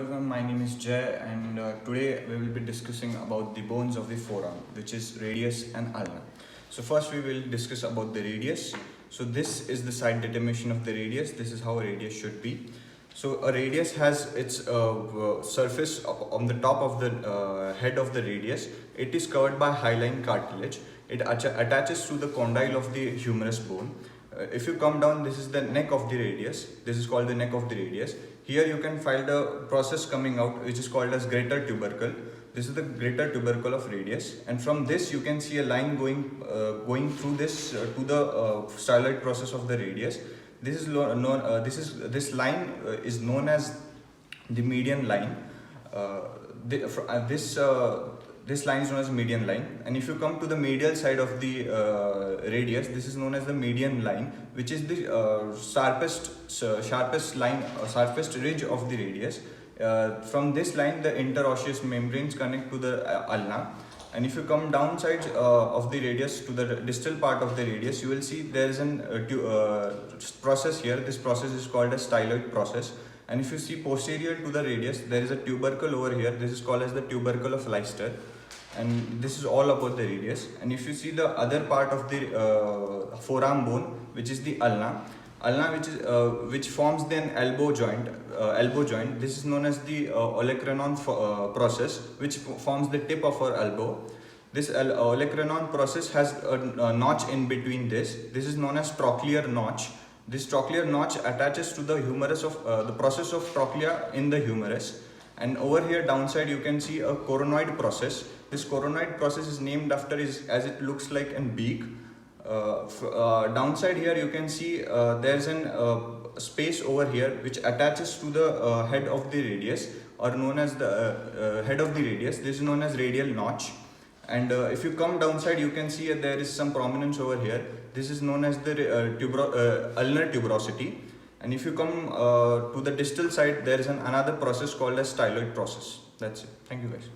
Everyone, my name is Jay, and today we will be discussing about the bones of the forearm, which is radius and ulna. So first we will discuss about the radius. So this is the side determination of the radius. This is how a radius should be. So a radius has its surface on the top of the head of the radius. It is covered by hyaline cartilage. It attaches to the condyle of the humerus bone. If you come down, this is the neck of the radius. This is called the neck of the radius. Here you can find the process coming out, which is called as greater tubercle. This is the greater tubercle of radius, and from this you can see a line going through this to the styloid process of the radius. This line is known as the median line. This line is known as median line, and if you come to the medial side of the radius, this is known as the median line, which is the sharpest line, sharpest ridge of the radius. From this line, the interosseous membranes connect to the ulna, and if you come downside of the radius to the distal part of the radius, you will see there is an process here. This process is called a styloid process. And if you see posterior to the radius, there is a tubercle over here. This is called as the tubercle of Leicester, and this is all about the radius. And if you see the other part of the forearm bone, which is the ulna, which forms the elbow joint. This is known as the olecranon process, which forms the tip of our elbow. This olecranon process has a notch in between this. This is known as trochlear notch. This trochlear notch attaches to the humerus of the process of trochlea in the humerus. And over here downside you can see a coronoid process. This coronoid process is named after as it looks like a beak. Downside here you can see there is an space over here which attaches to the head of the radius, or known as the head of the radius. This is known as radial notch. And if you come downside, you can see there is some prominence over here. This is known as the ulnar tuberosity. And if you come to the distal side, there is another process called as styloid process. That's it. Thank you guys.